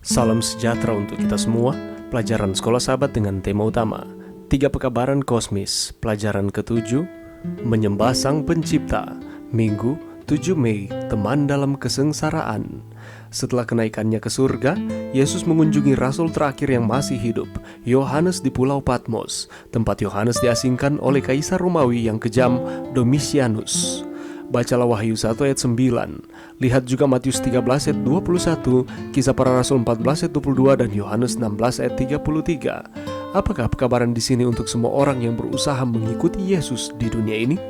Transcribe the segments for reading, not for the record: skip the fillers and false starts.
Salam sejahtera untuk kita semua. Pelajaran Sekolah Sahabat dengan tema utama 3 Pekabaran Kosmis. Pelajaran ke-7, Menyembah Sang Pencipta. Minggu 7 Mei, Teman dalam Kesengsaraan. Setelah kenaikannya ke surga, Yesus mengunjungi rasul terakhir yang masih hidup, Yohanes di Pulau Patmos, tempat Yohanes diasingkan oleh Kaisar Romawi yang kejam, Domitianus. Bacalah Wahyu 1 ayat 9. Lihat juga Matius 13 ayat 21, Kisah Para Rasul 14 ayat 22, dan Yohanes 16 ayat 33. Apakah pekabaran di sini untuk semua orang yang berusaha mengikuti Yesus di dunia ini?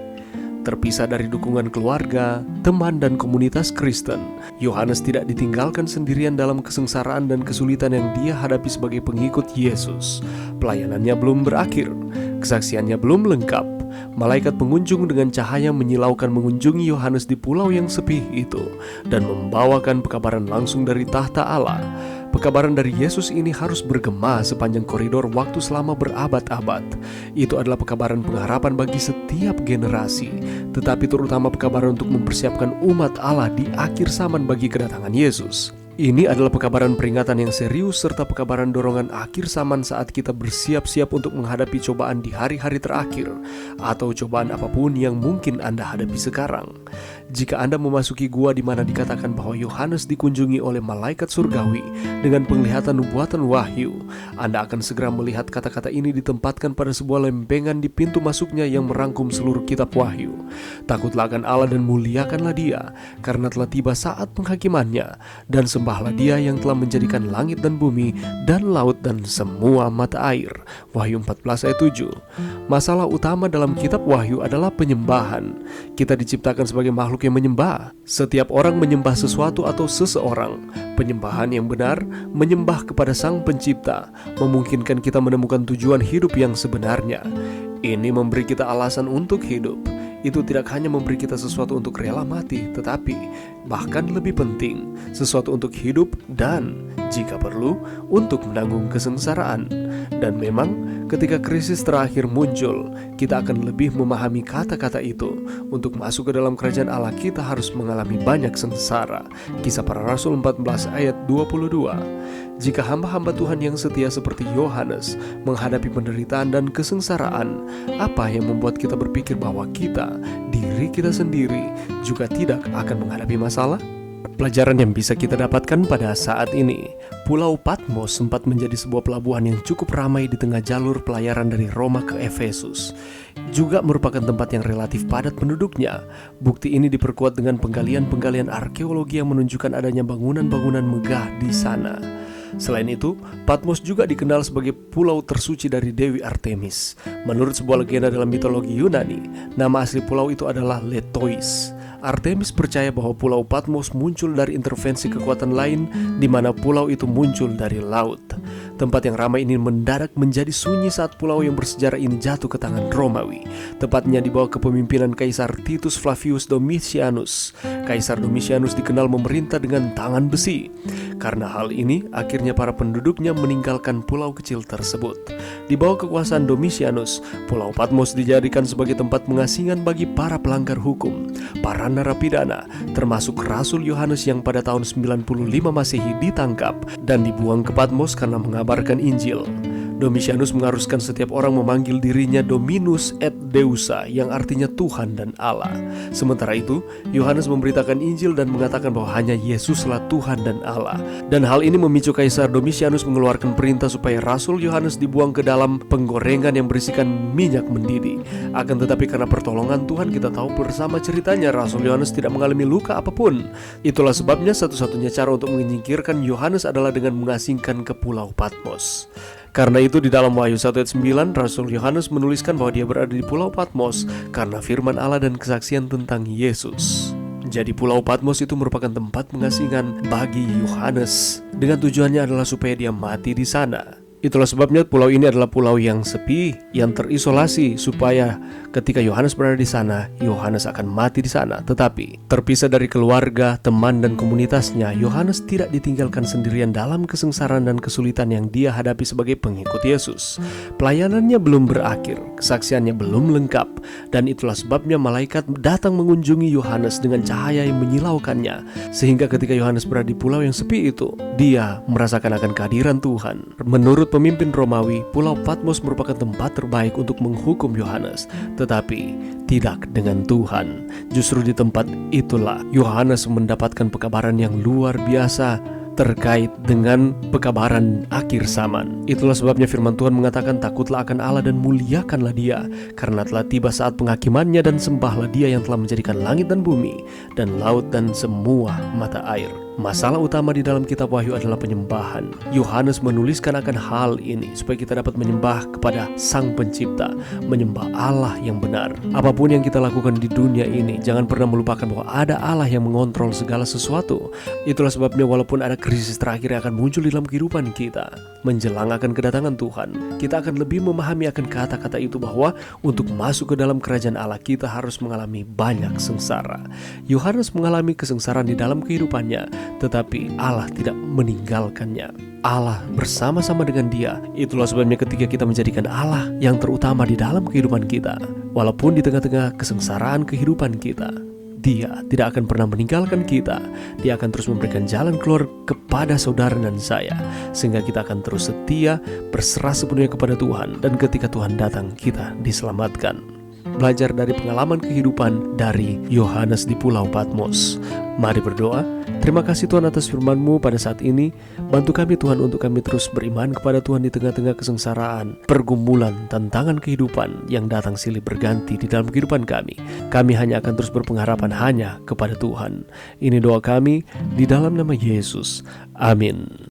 Terpisah dari dukungan keluarga, teman, dan komunitas Kristen, Yohanes tidak ditinggalkan sendirian dalam kesengsaraan dan kesulitan yang dia hadapi sebagai pengikut Yesus. Pelayanannya belum berakhir, kesaksiannya belum lengkap. Malaikat pengunjung dengan cahaya menyilaukan mengunjungi Yohanes di pulau yang sepi itu dan membawakan pekabaran langsung dari tahta Allah. Pekabaran dari Yesus ini harus bergema sepanjang koridor waktu selama berabad-abad. Itu adalah pekabaran pengharapan bagi setiap generasi, tetapi terutama pekabaran untuk mempersiapkan umat Allah di akhir zaman bagi kedatangan Yesus. Ini adalah pekabaran peringatan yang serius serta pekabaran dorongan akhir zaman saat kita bersiap-siap untuk menghadapi cobaan di hari-hari terakhir atau cobaan apapun yang mungkin Anda hadapi sekarang. Jika Anda memasuki gua di mana dikatakan bahwa Yohanes dikunjungi oleh malaikat surgawi dengan penglihatan nubuatan wahyu, Anda akan segera melihat kata-kata ini ditempatkan pada sebuah lempengan di pintu masuknya yang merangkum seluruh kitab wahyu. Takutlah akan Allah dan muliakanlah Dia, karena telah tiba saat penghakimannya, dan sembahlah Dia yang telah menjadikan langit dan bumi dan laut dan semua mata air. Wahyu 14 ayat 7. Masalah utama dalam kitab wahyu adalah penyembahan. Kita diciptakan sebagai makhluk yang menyembah. Setiap orang menyembah sesuatu atau seseorang. Penyembahan yang benar menyembah kepada Sang Pencipta, memungkinkan kita menemukan tujuan hidup yang sebenarnya. Ini memberi kita alasan untuk hidup. Itu tidak hanya memberi kita sesuatu untuk rela mati, tetapi bahkan lebih penting, sesuatu untuk hidup dan, jika perlu, untuk menanggung kesengsaraan. Dan memang, ketika krisis terakhir muncul, kita akan lebih memahami kata-kata itu. Untuk masuk ke dalam kerajaan Allah, kita harus mengalami banyak sengsara. Kisah Para Rasul 14 ayat 22. Jika hamba-hamba Tuhan yang setia seperti Yohanes menghadapi penderitaan dan kesengsaraan, apa yang membuat kita berpikir bahwa diri kita sendiri juga tidak akan menghadapi masalah? Pelajaran yang bisa kita dapatkan pada saat ini, Pulau Patmos sempat menjadi sebuah pelabuhan yang cukup ramai di tengah jalur pelayaran dari Roma ke Efesus. Juga merupakan tempat yang relatif padat penduduknya. Bukti ini diperkuat dengan penggalian-penggalian arkeologi yang menunjukkan adanya bangunan-bangunan megah di sana. Selain itu, Patmos juga dikenal sebagai pulau tersuci dari Dewi Artemis. Menurut sebuah legenda dalam mitologi Yunani, nama asli pulau itu adalah Letois. Artemis percaya bahwa Pulau Patmos muncul dari intervensi kekuatan lain, di mana pulau itu muncul dari laut. Tempat yang ramai ini mendadak menjadi sunyi saat pulau yang bersejarah ini jatuh ke tangan Romawi, tepatnya di bawah kepemimpinan Kaisar Titus Flavius Domitianus. Kaisar Domitianus dikenal memerintah dengan tangan besi. Karena hal ini, akhirnya para penduduknya meninggalkan pulau kecil tersebut. Di bawah kekuasaan Domitianus, Pulau Patmos dijadikan sebagai tempat pengasingan bagi para pelanggar hukum, para narapidana, termasuk Rasul Yohanes yang pada tahun 95 Masehi ditangkap dan dibuang ke Patmos karena mengabarkan Injil. Domitianus mengharuskan setiap orang memanggil dirinya Dominus et Deusa, yang artinya Tuhan dan Allah. Sementara itu, Yohanes memberitakan Injil dan mengatakan bahwa hanya Yesuslah Tuhan dan Allah. Dan hal ini memicu Kaisar Domitianus mengeluarkan perintah supaya Rasul Yohanes dibuang ke dalam penggorengan yang berisikan minyak mendidih. Akan tetapi karena pertolongan Tuhan, kita tahu bersama ceritanya Rasul Yohanes tidak mengalami luka apapun. Itulah sebabnya satu-satunya cara untuk menyingkirkan Yohanes adalah dengan mengasingkan ke Pulau Patmos. Karena itu di dalam Wahyu 1 ayat 9, Rasul Yohanes menuliskan bahwa dia berada di Pulau Patmos karena firman Allah dan kesaksian tentang Yesus. Jadi Pulau Patmos itu merupakan tempat pengasingan bagi Yohanes, dengan tujuannya adalah supaya dia mati di sana. Itulah sebabnya pulau ini adalah pulau yang sepi, yang terisolasi, supaya ketika Yohanes berada di sana, Yohanes akan mati di sana. Tetapi terpisah dari keluarga, teman, dan komunitasnya, Yohanes tidak ditinggalkan sendirian dalam kesengsaraan dan kesulitan yang dia hadapi sebagai pengikut Yesus. Pelayanannya belum berakhir, kesaksiannya belum lengkap, dan itulah sebabnya malaikat datang mengunjungi Yohanes dengan cahaya yang menyilaukannya, sehingga ketika Yohanes berada di pulau yang sepi itu, dia merasakan akan kehadiran Tuhan. Menurut pemimpin Romawi, Pulau Patmos merupakan tempat terbaik untuk menghukum Yohanes, tetapi tidak dengan Tuhan. Justru di tempat itulah Yohanes mendapatkan pekabaran yang luar biasa terkait dengan pekabaran akhir zaman. Itulah sebabnya firman Tuhan mengatakan, takutlah akan Allah dan muliakanlah Dia, karena telah tiba saat penghakimannya, dan sembahlah Dia yang telah menjadikan langit dan bumi, dan laut dan semua mata air. Masalah utama di dalam kitab Wahyu adalah penyembahan. Yohanes menuliskan akan hal ini supaya kita dapat menyembah kepada Sang Pencipta, menyembah Allah yang benar. Apapun yang kita lakukan di dunia ini, jangan pernah melupakan bahwa ada Allah yang mengontrol segala sesuatu. Itulah sebabnya walaupun ada krisis terakhir yang akan muncul di dalam kehidupan kita, menjelang akan kedatangan Tuhan, kita akan lebih memahami akan kata-kata itu, bahwa untuk masuk ke dalam kerajaan Allah, kita harus mengalami banyak sengsara. Yohanes mengalami kesengsaraan di dalam kehidupannya, tetapi Allah tidak meninggalkannya. Allah bersama-sama dengan dia. Itulah sebabnya ketika kita menjadikan Allah yang terutama di dalam kehidupan kita, walaupun di tengah-tengah kesengsaraan kehidupan kita, Dia tidak akan pernah meninggalkan kita. Dia akan terus memberikan jalan keluar kepada saudara dan saya, sehingga kita akan terus setia, berserah sepenuhnya kepada Tuhan, dan ketika Tuhan datang, kita diselamatkan. Belajar dari pengalaman kehidupan dari Yohanes di Pulau Patmos. Mari berdoa. Terima kasih Tuhan atas firman-Mu pada saat ini. Bantu kami Tuhan untuk kami terus beriman kepada Tuhan di tengah-tengah kesengsaraan, pergumulan, tantangan kehidupan yang datang silih berganti di dalam kehidupan kami. Kami hanya akan terus berpengharapan hanya kepada Tuhan. Ini doa kami di dalam nama Yesus. Amin.